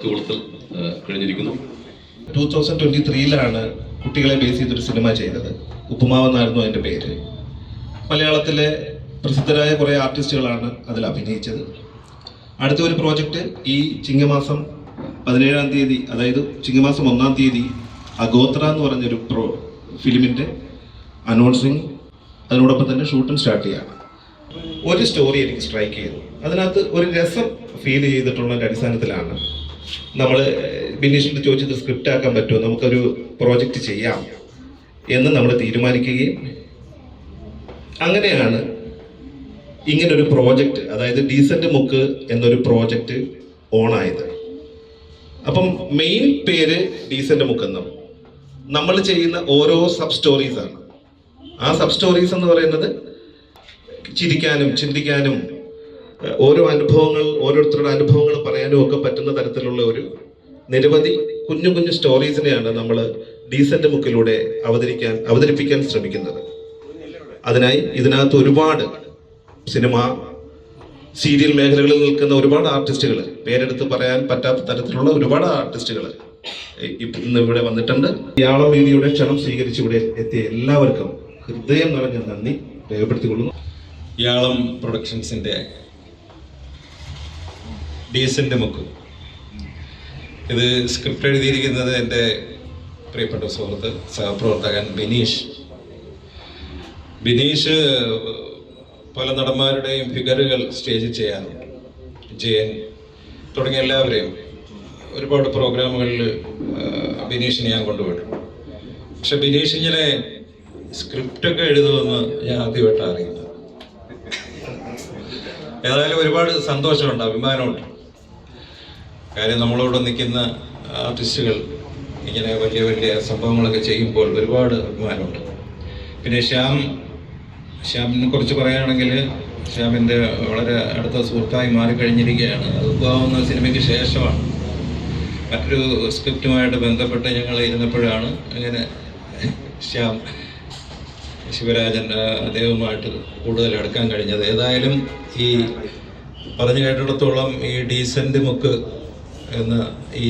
Work കൊടുത്ത് കഴിഞ്ഞിരിക്കുന്നു. 2023 കുട്ടികളെ ബേസ് ചെയ്തൊരു സിനിമ ചെയ്തത്. ഉപ്പുമാവ് എന്നായിരുന്നു അതിൻ്റെ പേര്. മലയാളത്തിലെ പ്രസിദ്ധരായ കുറേ ആർട്ടിസ്റ്റുകളാണ് അതിൽ അഭിനയിച്ചത്. അടുത്ത ഒരു പ്രോജക്റ്റ് ഈ ചിങ്ങമാസം 17-ാം തീയതി, അതായത് ചിങ്ങമാസം 1-ാം തീയതി അഗോത്ര എന്ന് പറഞ്ഞൊരു ഫിലിമിൻ്റെ അനൗൺസിങ്, അതിനോടൊപ്പം തന്നെ ഷൂട്ടും സ്റ്റാർട്ട് ചെയ്യാണ്. ഒരു സ്റ്റോറി എനിക്ക് സ്ട്രൈക്ക് ചെയ്തു. അതിനകത്ത് ഒരു രസം ഫീൽ ചെയ്തിട്ടുള്ളതിൻ്റെ അടിസ്ഥാനത്തിലാണ് നമ്മൾ ബിനീഷിൻ്റെ ചോദിച്ചത് സ്ക്രിപ്റ്റ് ആക്കാൻ പറ്റുമോ, നമുക്കൊരു പ്രോജക്റ്റ് ചെയ്യാം എന്ന് നമ്മൾ തീരുമാനിക്കുകയും അങ്ങനെയാണ് ഇങ്ങനൊരു പ്രോജക്റ്റ്, അതായത് ഡീസന്റ് മുക്ക് എന്നൊരു പ്രോജക്റ്റ് ഓണായത്. അപ്പം മെയിൻ പേര് ഡീസന്റ് മുക്ക് എന്നും നമ്മൾ ചെയ്യുന്ന ഓരോ സബ് സ്റ്റോറീസാണ്. ആ സബ് സ്റ്റോറീസ് എന്ന് പറയുന്നത് ചിരിക്കാനും ചിന്തിക്കാനും ഓരോ അനുഭവങ്ങൾ, ഓരോരുത്തരുടെ അനുഭവങ്ങൾ പറയാനും ഒക്കെ പറ്റുന്ന തരത്തിലുള്ള ഒരു നിരവധി കുഞ്ഞു കുഞ്ഞു സ്റ്റോറീസിനെയാണ് നമ്മൾ ഡീസന്റ് മുക്കിലൂടെ അവതരിപ്പിക്കാൻ ശ്രമിക്കുന്നത്. അതിനായി ഇതിനകത്ത് ഒരുപാട് സിനിമ, സീരിയൽ മേഖലകളിൽ നിൽക്കുന്ന ഒരുപാട് ആർട്ടിസ്റ്റുകൾ, പേരെടുത്ത് പറയാൻ പറ്റാത്ത തരത്തിലുള്ള ഒരുപാട് ആർട്ടിസ്റ്റുകൾ ഇന്ന് ഇവിടെ വന്നിട്ടുണ്ട്. യാളം മീഡിയയുടെ ക്ഷണം സ്വീകരിച്ച് ഇവിടെ എത്തിയ എല്ലാവർക്കും ഹൃദയം നിറഞ്ഞ നന്ദി രേഖപ്പെടുത്തിക്കൊള്ളുന്നു. യാളം പ്രൊഡക്ഷൻസിൻ്റെ ഡീസന്റ് മുക്ക്, ഇത് സ്ക്രിപ്റ്റ് എഴുതിയിരിക്കുന്നത് എൻ്റെ പ്രിയപ്പെട്ട സുഹൃത്ത് സഹപ്രവർത്തകൻ ബിനീഷ് പല നടന്മാരുടെയും ഫിഗറുകൾ സ്റ്റേജിൽ ചെയ്യാറുണ്ട്. ജയൻ തുടങ്ങിയ എല്ലാവരെയും ഒരുപാട് പ്രോഗ്രാമുകളിൽ ബിനീഷിനെ ഞാൻ കൊണ്ടുപോയിട്ടുണ്ട്. പക്ഷെ ബിനീഷ് ഇങ്ങനെ സ്ക്രിപ്റ്റൊക്കെ എഴുതുമെന്ന് ഞാൻ ആദ്യമായിട്ടാണ് അറിയുന്നത്. ഏതായാലും ഒരുപാട് സന്തോഷമുണ്ട്, അഭിമാനമുണ്ട്. കാര്യം നമ്മളോട് നിൽക്കുന്ന ആർട്ടിസ്റ്റുകൾ ഇങ്ങനെ വലിയ വലിയ സംഭവങ്ങളൊക്കെ ചെയ്യുമ്പോൾ ഒരുപാട് അഭിമാനമുണ്ട്. പിന്നെ ശ്യാമിനെ കുറിച്ച് പറയുകയാണെങ്കിൽ ശ്യാമിൻ്റെ വളരെ അടുത്ത സുഹൃത്തായി മാറിക്കഴിഞ്ഞിരിക്കുകയാണ്. അത് ഉപ്പാവുന്ന സിനിമയ്ക്ക് ശേഷമാണ്. മറ്റൊരു സ്ക്രിപ്റ്റുമായിട്ട് ബന്ധപ്പെട്ട് ഞങ്ങൾ ഇരുന്നപ്പോഴാണ് അങ്ങനെ ശിവരാജൻ അദ്ദേഹവുമായിട്ട് കൂടുതൽ അടുക്കാൻ കഴിഞ്ഞത്. ഏതായാലും ഈ പറഞ്ഞു കേട്ടിടത്തോളം ഈ ഡീസന്റ് മുക്ക് എന്ന ഈ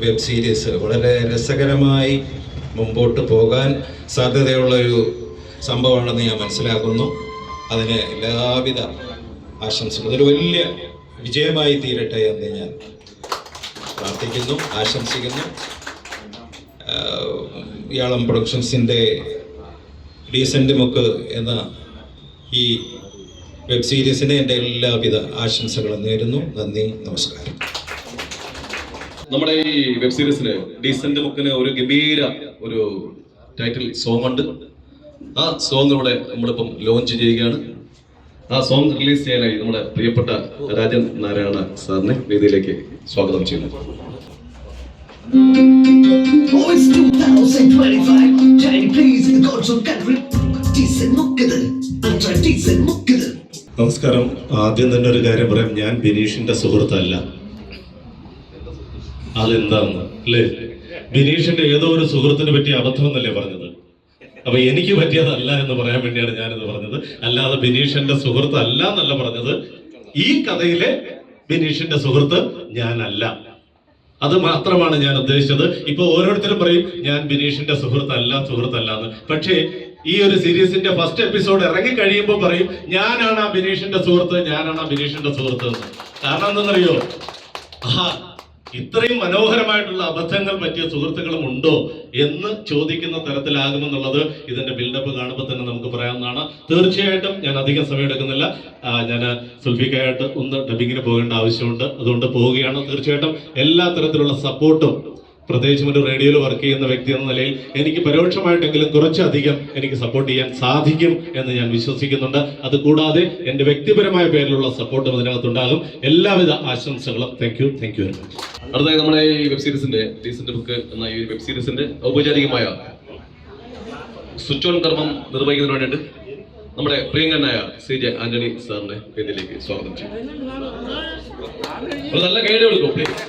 വെബ് സീരീസ് വളരെ രസകരമായി മുമ്പോട്ട് പോകാൻ സാധ്യതയുള്ളൊരു സംഭവമാണെന്ന് ഞാൻ മനസ്സിലാക്കുന്നു. അതിന് എല്ലാവിധ ആശംസകളും, അതൊരു വലിയ വിജയമായി തീരട്ടെ എന്ന് ഞാൻ പ്രാർത്ഥിക്കുന്നു, ആശംസിക്കുന്നു. യാളം പ്രൊഡക്ഷൻസിൻ്റെ ഡീസന്റ് മുക്ക് എന്ന ഈ വെബ് സീരീസിന് എൻ്റെ എല്ലാവിധ ആശംസകളും നേരുന്നു. നന്ദി, നമസ്കാരം. നമ്മുടെ ഈ വെബ് സീരീസിന് ഡീസന്റ് മുക്കിന് ഒരു ഗംഭീര ഒരു ടൈറ്റിൽ സോങ് ഉണ്ട്. ആ സോങ് ഇവിടെ നമ്മളിപ്പം ലോഞ്ച് ചെയ്യുകയാണ്. ആ സോങ് റിലീസ് ചെയ്യാനായി നമ്മുടെ പ്രിയപ്പെട്ട രാജൻ നാരായണ സാറിനെ വേദിയിലേക്ക് സ്വാഗതം ചെയ്യുന്നു. നമസ്കാരം. ആദ്യം തന്നെ ഒരു കാര്യം പറയാം, ഞാൻ ബിനീഷിന്റെ സുഹൃത്തല്ല. അതെന്താന്ന് അല്ലേ? ബിനീഷിന്റെ ഏതോ ഒരു സുഹൃത്തിനെ പറ്റിയ അബദ്ധം എന്നല്ലേ പറഞ്ഞത്? അപ്പൊ എനിക്ക് പറ്റിയതല്ല എന്ന് പറയാൻ വേണ്ടിയാണ് ഞാനിത് പറഞ്ഞത്. അല്ലാതെ ബിനീഷിന്റെ സുഹൃത്ത് അല്ല എന്നല്ല പറഞ്ഞത്. ഈ കഥയിലെ ബിനീഷിന്റെ സുഹൃത്ത് ഞാനല്ല, അത് മാത്രമാണ് ഞാൻ ഉദ്ദേശിച്ചത്. ഇപ്പൊ ഓരോരുത്തരും പറയും ഞാൻ ബിനീഷിന്റെ സുഹൃത്തല്ല എന്ന്. പക്ഷേ ഈ ഒരു സീരീസിന്റെ ഫസ്റ്റ് എപ്പിസോഡ് ഇറങ്ങി കഴിയുമ്പോൾ പറയും ഞാനാണ് ആ ബിനീഷിന്റെ സുഹൃത്ത് എന്ന്. കാരണം എന്തെന്നറിയോ? ഇത്രയും മനോഹരമായിട്ടുള്ള അബദ്ധങ്ങൾ പറ്റിയ സുഹൃത്തുക്കളും ഉണ്ടോ എന്ന് ചോദിക്കുന്ന തരത്തിലാകുമെന്നുള്ളത് ഇതിന്റെ ബിൽഡപ്പ് കാണുമ്പോൾ തന്നെ നമുക്ക് പറയാവുന്നതാണ്. തീർച്ചയായിട്ടും ഞാൻ അധികം സമയം എടുക്കുന്നില്ല. ഞാൻ സുൽഫിക്കായിട്ട് ഒന്ന് ഡബിങ്ങിന് പോകേണ്ട ആവശ്യമുണ്ട്, അതുകൊണ്ട് പോവുകയാണ്. തീർച്ചയായിട്ടും എല്ലാ തരത്തിലുള്ള സപ്പോർട്ടും, പ്രത്യേകിച്ചും ഒരു റേഡിയോയിൽ വർക്ക് ചെയ്യുന്ന വ്യക്തി എന്ന നിലയിൽ എനിക്ക് പരോക്ഷമായിട്ടെങ്കിലും കുറച്ചധികം എനിക്ക് സപ്പോർട്ട് ചെയ്യാൻ സാധിക്കും എന്ന് ഞാൻ വിശ്വസിക്കുന്നുണ്ട്. അതുകൂടാതെ എൻ്റെ വ്യക്തിപരമായ പേരിലുള്ള സപ്പോർട്ടും അതിനകത്തുണ്ടാകും. എല്ലാവിധ ആശംസകളും. Thank you very much. അടുത്തതായി നമ്മുടെ ഈ വെബ് സീരീസിന്റെ ഡീസന്റ് മുക്ക് എന്ന ഈ വെബ് സീരീസിന്റെ ഔപചാരികമായ സ്വിച്ച് ഓൺ കർമ്മം നിർവഹിക്കുന്നതിന് വേണ്ടിയിട്ട് നമ്മുടെ പ്രിയങ്കനായ CJ ആന്റണി സാറിനെ വേദിയിലേക്ക് സ്വാഗതം ചെയ്യും. നല്ല കൈയ്യടി കൊടുക്കും പ്ലീസ്.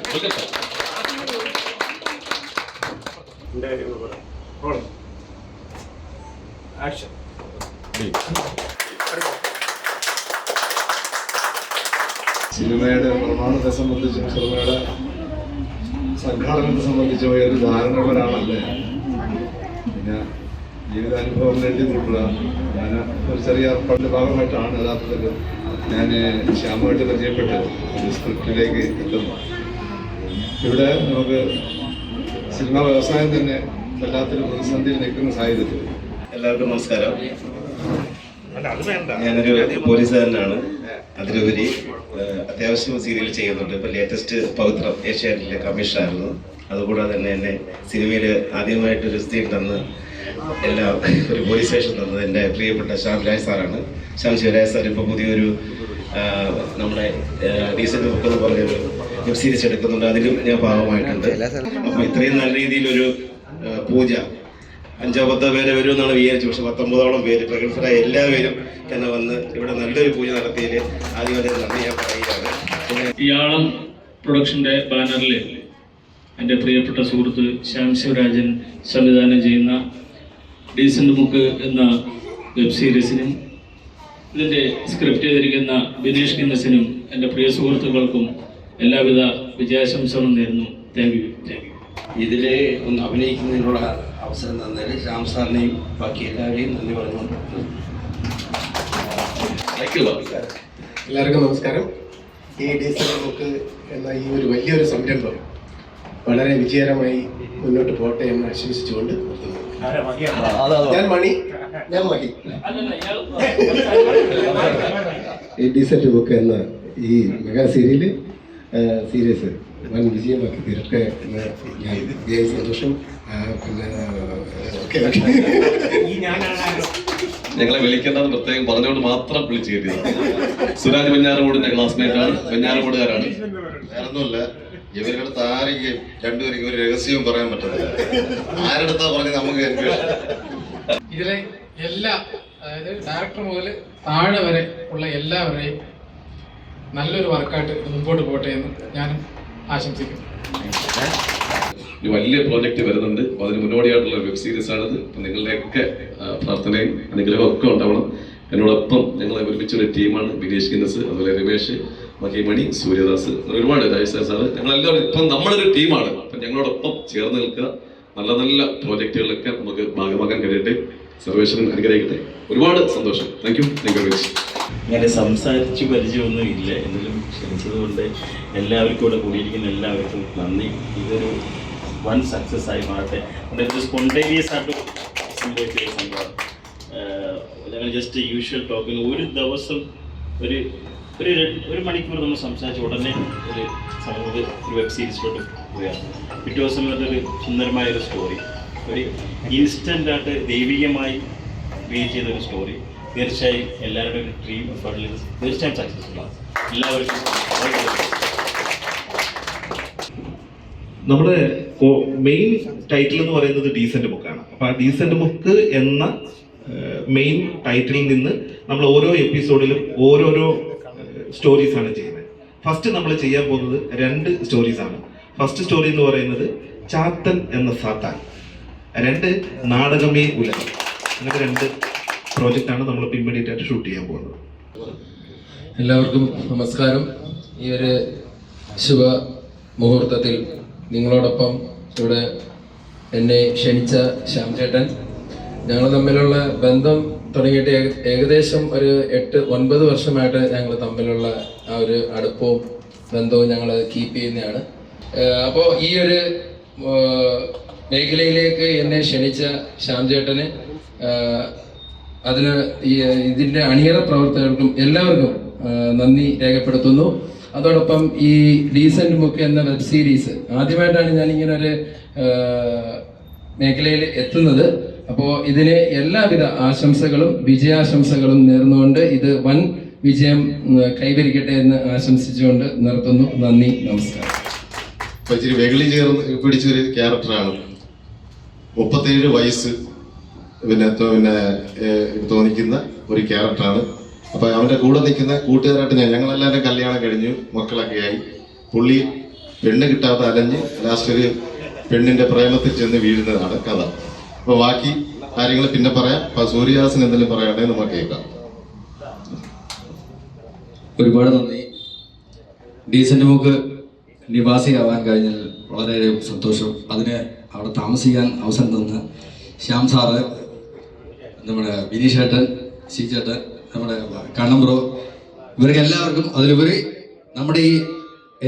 സിനിമയുടെ നിർമ്മാണത്തെ സംബന്ധിച്ചും സിനിമയുടെ സംഘാടനത്തെ സംബന്ധിച്ച് ഒരു ധാരണകളാണല്ല ഞാൻ. പിന്നെ ജീവിതാനുഭവം എഴുതിയിട്ടുള്ള അങ്ങനെ ഒരു ചെറിയ ഏർപ്പാടിൻ്റെ ഭാഗമായിട്ടാണ് യഥാർത്ഥത്തിൽ ഞാൻ ശ്യാമുമായിട്ട് പരിചയപ്പെട്ട് ഒരു സ്ക്രിപ്റ്റിലേക്ക് എത്തുന്നു. ഇവിടെ നമുക്ക് സിനിമാ വ്യവസായം തന്നെ എല്ലാത്തിലും പ്രതിസന്ധിയിൽ നിൽക്കുന്ന സാഹചര്യത്തിൽ എല്ലാവർക്കും നമസ്കാരം. ഞാനൊരു പോലീസുകാരനാണ്. അതിലുപരി അത്യാവശ്യം സീരിയൽ ചെയ്യുന്നുണ്ട്. ഇപ്പം ലേറ്റസ്റ്റ് പവിത്രം ഏഷ്യാനെറ്റിലെ കമ്മീഷനായിരുന്നു. അതുകൂടാതെ തന്നെ എന്നെ സിനിമയിൽ ആദ്യമായിട്ടൊരു സ്ഥിതി തന്ന് എല്ലാം ഒരു പോലീസ് സ്റ്റേഷൻ തന്നത് എൻ്റെ പ്രിയപ്പെട്ട ശ്യാം രാജ് സാറാണ്. ശ്യാം ശിവരാജ് സാർ ഇപ്പോൾ പുതിയൊരു നമ്മുടെ ഡീസൻ്റ് ബുക്ക് എന്ന് പറഞ്ഞൊരു വെബ് സീരീസ് എടുക്കുന്നുണ്ട്. അതിലും ഞാൻ ഭാഗമായിട്ടുണ്ട്. അപ്പോൾ ഇത്രയും നല്ല രീതിയിലൊരു പൂജ 5-10 പേരെ വരുമെന്നാണ് വിചാരിച്ചു. പക്ഷെ 19ഓളം പേര് പ്രഗത്ഭരായ എല്ലാവരും തന്നെ വന്ന് ഇവിടെ നല്ലൊരു പൂജ നടത്തിയതിൽ ആദ്യമായിട്ട് നന്ദി ഞാൻ പറയുകയാണ്. പിന്നെ ഇയാളം പ്രൊഡക്ഷൻ്റെ ബാനറിൽ എൻ്റെ പ്രിയപ്പെട്ട സുഹൃത്ത് ശ്യാം ശിവരാജൻ സംവിധാനം ചെയ്യുന്ന ഡീസൻ്റ് ബുക്ക് എന്ന വെബ് സീരീസിനും ഇതിൻ്റെ സ്ക്രിപ്റ്റ് ചെയ്തിരിക്കുന്ന ബിനീഷ് ഗിന്നസിനും എൻ്റെ പ്രിയ സുഹൃത്തുക്കൾക്കും എല്ലാവിധ വിജയാശംസകളും നേരുന്നു. Thank you. ഇതിൽ ഒന്ന് അഭിനയിക്കുന്നതിനുള്ള അവസരം തന്നതിൽ ശ്യാം സാറിനെയും ബാക്കി എല്ലാവരെയും നന്ദി പറഞ്ഞുകൊണ്ട് എല്ലാവർക്കും നമസ്കാരം. ഈ ഡീസൻ്റ് ബുക്ക് എന്ന ഈ ഒരു വലിയൊരു സംരംഭം വളരെ വിജയകരമായി മുന്നോട്ട് പോട്ടെ എന്ന് ആശംസിച്ചുകൊണ്ട് നിർത്തുന്നു. ഞാൻ മഹി. ഈ ഡീസൻ്റ് ബുക്ക് എന്ന ഈ മെഗാ സീരീസ് വൻ വിജയമാക്കി തീരട്ടെ എന്ന് ഞാൻ വലിയ സന്തോഷം. പിന്നെ ഞങ്ങളെ വിളിക്കേണ്ടത് പ്രത്യേകം പറഞ്ഞുകൊണ്ട് മാത്രം വിളിച്ചു കയറ്റിയത്. സുരാജ് വെഞ്ഞാറമൂടിന്റെ ക്ലാസ്മേറ്റ് ആണ്, വെഞ്ഞാറമൂടുകാരാണ്. വേറൊന്നുമില്ല, ഇവരുടെ അടുത്ത് ആരെങ്കിലും രണ്ടുപേരും ഒരു രഹസ്യവും പറയാൻ പറ്റത്തില്ല. ആരെടുത്താ പറഞ്ഞ് നമുക്ക് ഇതിലെ എല്ലാ, അതായത് ഡയറക്ടർ മുതൽ താഴെ വരെ ഉള്ള എല്ലാവരെയും നല്ലൊരു വർക്കായിട്ട് മുമ്പോട്ട് പോട്ടെ എന്ന് ഞാനും ആശംസിക്കുന്നു. ഒരു വലിയ പ്രോജക്റ്റ് വരുന്നുണ്ട്. അപ്പോൾ അതിന് മുന്നോടിയായിട്ടുള്ള വെബ് സീരീസ് ആണിത്. അപ്പം നിങ്ങളുടെയൊക്കെ പ്രാർത്ഥനയും അനുഗ്രഹവും ഒക്കെ ഉണ്ടാവണം. എന്നോടൊപ്പം ഞങ്ങൾ ഒരുമിച്ചൊരു ടീമാണ്. ബിനീഷ് ഗിന്നസ്, അതുപോലെ രമേശ്, മഹിമണി, സൂര്യദാസ്, ഒരുപാട് രാജേഷ് സാറ്. ഞങ്ങളെല്ലാവരും ഇപ്പം നമ്മളൊരു ടീമാണ്. അപ്പം ഞങ്ങളോടൊപ്പം ചേർന്ന് നിൽക്കുക. നല്ല നല്ല പ്രോജക്റ്റുകളിലൊക്കെ നമുക്ക് ഭാഗമാക്കാൻ കഴിയട്ടെ. സർവേശ്വരൻ അനുഗ്രഹിക്കട്ടെ. ഒരുപാട് സന്തോഷം. Thank you very much. അങ്ങനെ സംസാരിച്ച് പരിചയമൊന്നും ഇല്ല, എന്നാലും ക്ഷണിച്ചതുകൊണ്ട് എല്ലാവർക്കും ഇവിടെ കൂടിയിരിക്കുന്ന എല്ലാവർക്കും നന്ദി. ഇതൊരു വൺ സക്സസ് ആയി മാറട്ടെ. ഇത് സ്പോണ്ടേനിയസ് ആയിട്ട് സംഭവിച്ചൊരു സംഭവം. ഞങ്ങൾ ജസ്റ്റ് യൂഷ്വൽ ടോക്കിന് ഒരു ദിവസം ഒരു മണിക്കൂർ നമ്മൾ സംസാരിച്ച ഉടനെ ഒരു വെബ് സീരീസിലോട്ട് പോവുകയാണ്. പിറ്റേ ദിവസം അതൊരു സുന്ദരമായൊരു സ്റ്റോറി, ഒരു ഇൻസ്റ്റൻ്റായിട്ട് ദൈവികമായി ക്രിയേറ്റ് ചെയ്തൊരു സ്റ്റോറി. തീർച്ചയായും എല്ലാവരുടെയും ഒരു ഡ്രീം എഫേർട്ടിൽ തീർച്ചയായും സക്സസ്ഫുൾ ആണ്. എല്ലാവർക്കും നമ്മുടെ മെയിൻ ടൈറ്റിൽ എന്ന് പറയുന്നത് ഡീസൻ്റ് ബുക്കാണ്. അപ്പോൾ ആ ഡീസൻ്റ് ബുക്ക് എന്ന മെയിൻ ടൈറ്റിലിൽ നിന്ന് നമ്മൾ ഓരോ എപ്പിസോഡിലും ഓരോരോ സ്റ്റോറീസാണ് ചെയ്യുന്നത്. ഫസ്റ്റ് നമ്മൾ ചെയ്യാൻ പോകുന്നത് 2 സ്റ്റോറീസാണ്. ഫസ്റ്റ് സ്റ്റോറി എന്ന് പറയുന്നത് ചാത്തൻ എന്ന സാത്താൻ, 2 നാടകമേ ഉലകം. അങ്ങനെ 2 പ്രോജക്റ്റാണ് നമ്മൾ ഇമ്മീഡിയറ്റ് ആയിട്ട് ഷൂട്ട് ചെയ്യാൻ പോകുന്നത്. എല്ലാവർക്കും നമസ്കാരം. ഈ ഒരു ശുഭ മുഹൂർത്തത്തിൽ നിങ്ങളോടൊപ്പം ഇവിടെ എന്നെ ക്ഷണിച്ച ശ്യാം ചേട്ടൻ, ഞങ്ങൾ തമ്മിലുള്ള ബന്ധം തുടങ്ങിയിട്ട് ഏകദേശം ഒരു 8-9 വർഷമായിട്ട് ഞങ്ങൾ തമ്മിലുള്ള ആ ഒരു അടുപ്പവും ബന്ധവും ഞങ്ങൾ കീപ്പ് ചെയ്യുന്നതാണ്. അപ്പോൾ ഈ ഒരു മേഖലയിലേക്ക് എന്നെ ക്ഷണിച്ച ശ്യാം ചേട്ടന്, അതിന് ഇതിൻ്റെ അണിയറ പ്രവർത്തകർക്കും എല്ലാവർക്കും നന്ദി രേഖപ്പെടുത്തുന്നു. അതോടൊപ്പം ഈ ഡീസൻ്റ് ബുക്ക് എന്ന വെബ് സീരീസ് ആദ്യമായിട്ടാണ് ഞാൻ ഇങ്ങനെ ഒരു മേഖലയിൽ എത്തുന്നത്. അപ്പോൾ ഇതിന് എല്ലാവിധ ആശംസകളും വിജയാശംസകളും നേർന്നുകൊണ്ട് ഇത് വൻ വിജയം കൈവരിക്കട്ടെ എന്ന് ആശംസിച്ചുകൊണ്ട് നിർത്തുന്നു. നന്ദി, നമസ്കാരം. ഇപ്പൊ ഇച്ചിരി വെകിളി ചേർന്ന് പിടിച്ചൊരു ക്യാരക്ടറാണ്. 37 വയസ്സ് പിന്നെ തോന്നിക്കുന്ന ഒരു ക്യാരക്ടറാണ്. അപ്പൊ അവന്റെ കൂടെ നിൽക്കുന്ന കൂട്ടുകാരായിട്ട് ഞങ്ങളെല്ലാവരും കല്യാണം കഴിഞ്ഞു, മക്കളൊക്കെ ആയി. പുള്ളി പെണ്ണ് കിട്ടാതെ അലഞ്ഞ് ലാസ്റ്റ് ഒരു പെണ്ണിന്റെ പ്രേമത്തിൽ ചെന്ന് വീഴുന്നതാണ് കഥ. അപ്പൊ ബാക്കി കാര്യങ്ങൾ പിന്നെ പറയാം. അപ്പൊ സൂര്യദാസിന് എന്തെങ്കിലും പറയാനുണ്ടെങ്കിൽ നമുക്ക് കേൾക്കാം. ഒരുപാട് നന്ദി. ഡീസൻ്റ് ബുക്ക് നിവാസിയാവാൻ കഴിഞ്ഞതിൽ വളരെ സന്തോഷം. അതിന് അവിടെ താമസിക്കാൻ അവസരം തന്ന ശ്യാം സാറ്, നമ്മുടെ ബിനീഷ് ചേട്ടൻ, സി ചേട്ടൻ, നമ്മുടെ കണ്ണം ബ്രോ, ഇവർക്ക് എല്ലാവർക്കും, അതിലുപരി നമ്മുടെ ഈ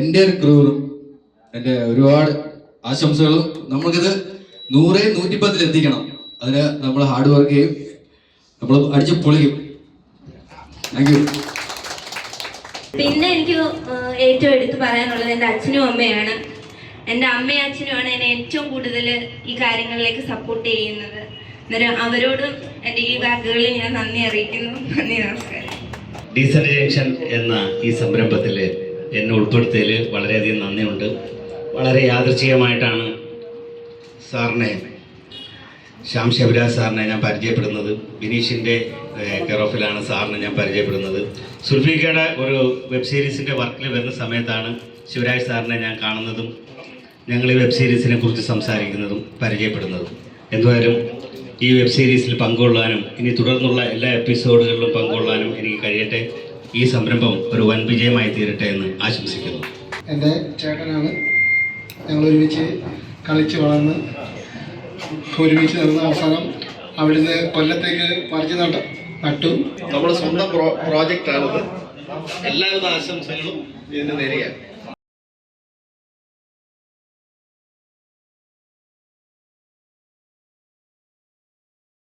എൻ്റെ ക്രൂവും എൻ്റെ ഒരുപാട് ആശംസകളും. നമുക്കിത് 100, 110 എത്തിക്കണം. അതിന് നമ്മൾ ഹാർഡ് വർക്ക് ചെയ്യും, നമ്മൾ അടിച്ച് പൊളിക്കും. Thank you. പിന്നെ എനിക്ക് ഏറ്റവും എടുത്തു പറയാനുള്ളത് എൻ്റെ അച്ഛനും അമ്മയാണ്. എൻ്റെ അമ്മയും അച്ഛനുമാണ് എന്നെ ഏറ്റവും കൂടുതൽ ഈ കാര്യങ്ങളിലേക്ക് സപ്പോർട്ട് ചെയ്യുന്നത്. അന്നേരം അവരോടും എൻ്റെ ഈ വാക്കുകളിൽ ഞാൻ നന്ദി അറിയിക്കുന്നു. നന്ദി, നമസ്കാരം. ഡീസന്റ് ജംഗ്ഷൻ എന്ന ഈ സംരംഭത്തിൽ എന്നെ ഉൾപ്പെടുത്തിയതിൽ വളരെയധികം നന്ദിയുണ്ട്. വളരെ യാദൃച്ഛികമായിട്ടാണ് സാറിനെ, ശ്യാം ശിവരാജ് സാറിനെ ഞാൻ പരിചയപ്പെടുന്നത്. ബിനീഷിൻ്റെ കെയർ ഓഫിലാണ് സാറിനെ ഞാൻ പരിചയപ്പെടുന്നത്. സുൽഫിക്കയുടെ ഒരു വെബ് സീരീസിൻ്റെ വർക്കിൽ വരുന്ന സമയത്താണ് ശിവരാജ് സാറിനെ ഞാൻ കാണുന്നതും ഞങ്ങൾ ഈ വെബ് സീരീസിനെ കുറിച്ച് സംസാരിക്കുന്നതും പരിചയപ്പെടുന്നതും. എന്തായാലും ഈ വെബ് സീരീസിൽ പങ്കുകൊള്ളാനും ഇനി തുടർന്നുള്ള എല്ലാ എപ്പിസോഡുകളിലും പങ്കുകൊള്ളാനും എനിക്ക് കഴിയട്ടെ. ഈ സംരംഭം ഒരു വൻ വിജയമായി തീരട്ടെ എന്ന് ആശംസിക്കുന്നു. എൻ്റെ ചേട്ടനാണ്. ഞങ്ങൾ ഒരുമിച്ച് കളിച്ച് വളർന്ന് ഒരുമിച്ച് നടന്ന അവസാനം അവിടുന്ന് കൊല്ലത്തേക്ക് പറിച്ച് നട്ടു. നമ്മുടെ സ്വന്തം പ്രോജക്റ്റാണിത്. എല്ലാവിധ ആശംസകളും ഇതിന് നേരെയാണ്.